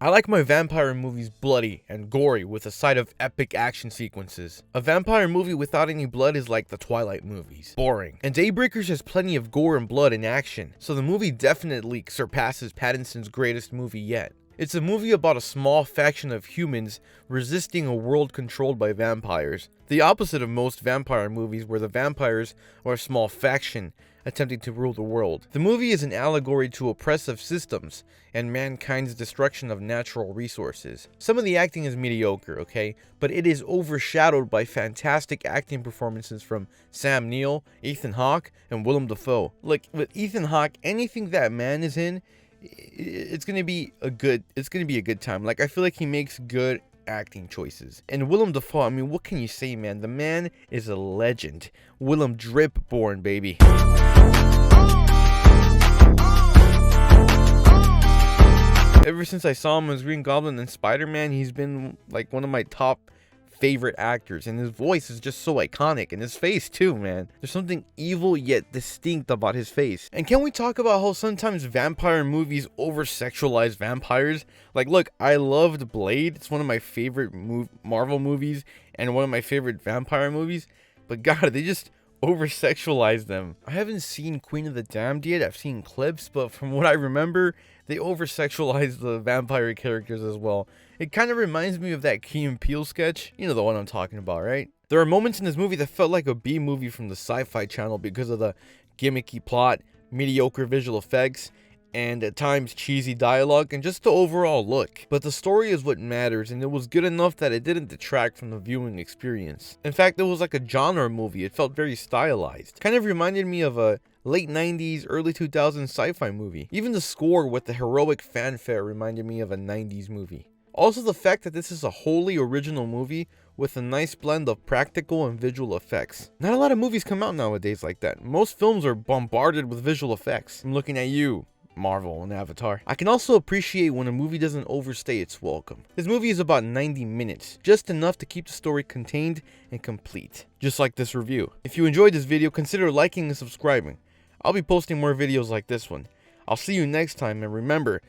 I like my vampire movies bloody and gory with a side of epic action sequences. A vampire movie without any blood is like the Twilight movies. Boring. And Daybreakers has plenty of gore and blood and action, so the movie definitely surpasses Pattinson's greatest movie yet. It's a movie about a small faction of humans resisting a world controlled by vampires. The opposite of most vampire movies where the vampires are a small faction attempting to rule the world. The movie is an allegory to oppressive systems and mankind's destruction of natural resources. Some of the acting is mediocre, okay, but it is overshadowed by fantastic acting performances from Neill, Ethan Hawke, and Willem Dafoe. Like, with Ethan Hawke, anything that man is in, it's gonna be a good time. Like, I feel like he makes good acting choices. And Willem Dafoe, I mean, what can you say, man? The man is a legend. Willem drip born, baby. Ever since I saw him as Green Goblin and Spider-Man, he's been like one of my top favorite actors, and his voice is just so iconic, and his face too, man. There's something evil yet distinct about his face. And can we talk about how sometimes vampire movies over-sexualize vampires? Like, look, I loved Blade. It's one of my favorite Marvel movies and one of my favorite vampire movies, but god, they just over-sexualize them. I haven't seen Queen of the Damned yet. I've seen clips, but from what I remember, they over-sexualize the vampire characters as well. It kind of reminds me of that Key and Peele sketch. You know the one I'm talking about, right? There are moments in this movie that felt like a B-movie from the Sci-Fi Channel because of the gimmicky plot, mediocre visual effects, and at times cheesy dialogue, and just the overall look. But the story is what matters, and it was good enough that it didn't detract from the viewing experience. In fact, it was like a genre movie. It felt very stylized. Kind of reminded me of a late 90s, early 2000s sci-fi movie. Even the score with the heroic fanfare reminded me of a 90s movie. Also, the fact that this is a wholly original movie with a nice blend of practical and visual effects. Not a lot of movies come out nowadays like that. Most films are bombarded with visual effects. I'm looking at you, Marvel and Avatar. I can also appreciate when a movie doesn't overstay its welcome. This movie is about 90 minutes, just enough to keep the story contained and complete. Just like this review. If you enjoyed this video, consider liking and subscribing. I'll be posting more videos like this one. I'll see you next time, and remember,